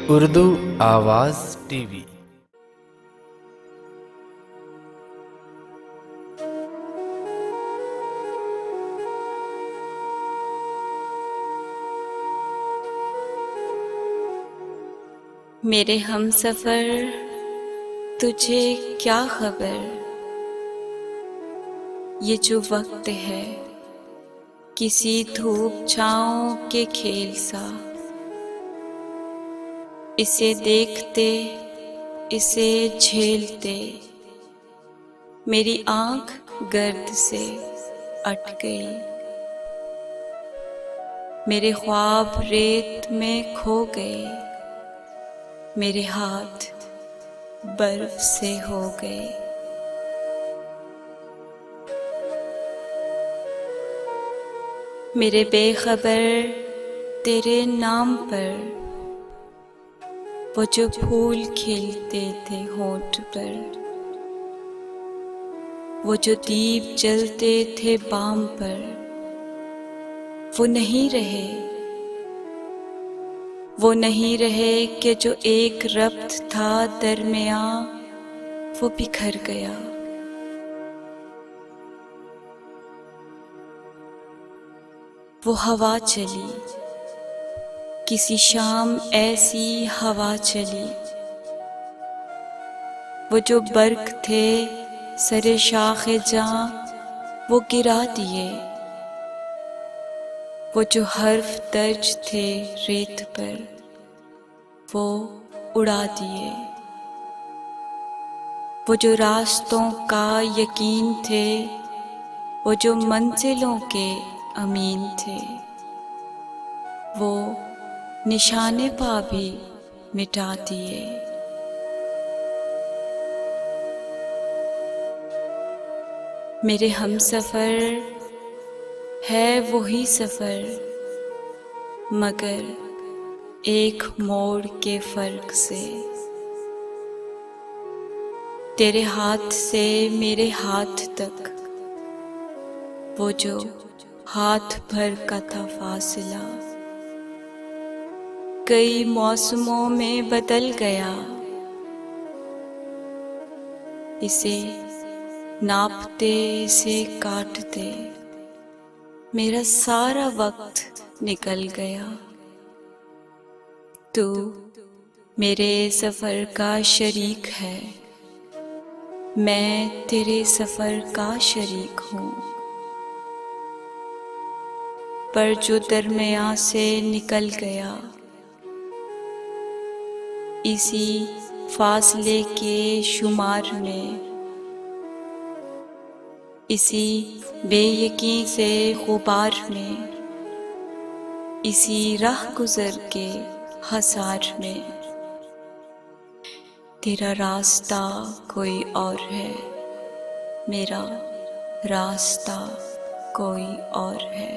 उर्दू आवाज़ टीवी। मेरे हमसफ़र तुझे क्या खबर, ये जो वक्त है किसी धूप छाँव के खेल सा। इसे देखते इसे झेलते मेरी आँख गर्द से अट गई। मेरे ख्वाब रेत में खो गए, मेरे हाथ बर्फ से हो गए। मेरे बेखबर तेरे नाम पर वो जो फूल खिलते थे होंठ पर, वो जो दीप जलते थे बाम पर, वो नहीं रहे। वो नहीं रहे कि जो एक रब्त था दरमियाँ वो बिखर गया। वो हवा चली, किसी शाम ऐसी हवा चली, वो जो बर्क थे सरे शाखे जां वो गिरा दिए। वो जो हर्फ दर्ज थे रेत पर वो उड़ा दिए। वो जो रास्तों का यकीन थे, वो जो मंजिलों के अमीन थे, वो निशाने पा भी मिटा दिए। मेरे हमसफ़र है वही सफ़र, मगर एक मोड़ के फ़र्क से। तेरे हाथ से मेरे हाथ तक वो जो हाथ भर का था फासला, कई मौसमों में बदल गया। इसे नापते इसे काटते मेरा सारा वक्त निकल गया। तू मेरे सफ़र का शरीक है, मैं तेरे सफ़र का शरीक हूँ। पर जो दरमियाँ से निकल गया, इसी फासले के शुमार में, इसी बेयकीन से गुबार में, इसी राह गुज़र के हसार में, तेरा रास्ता कोई और है, मेरा रास्ता कोई और है।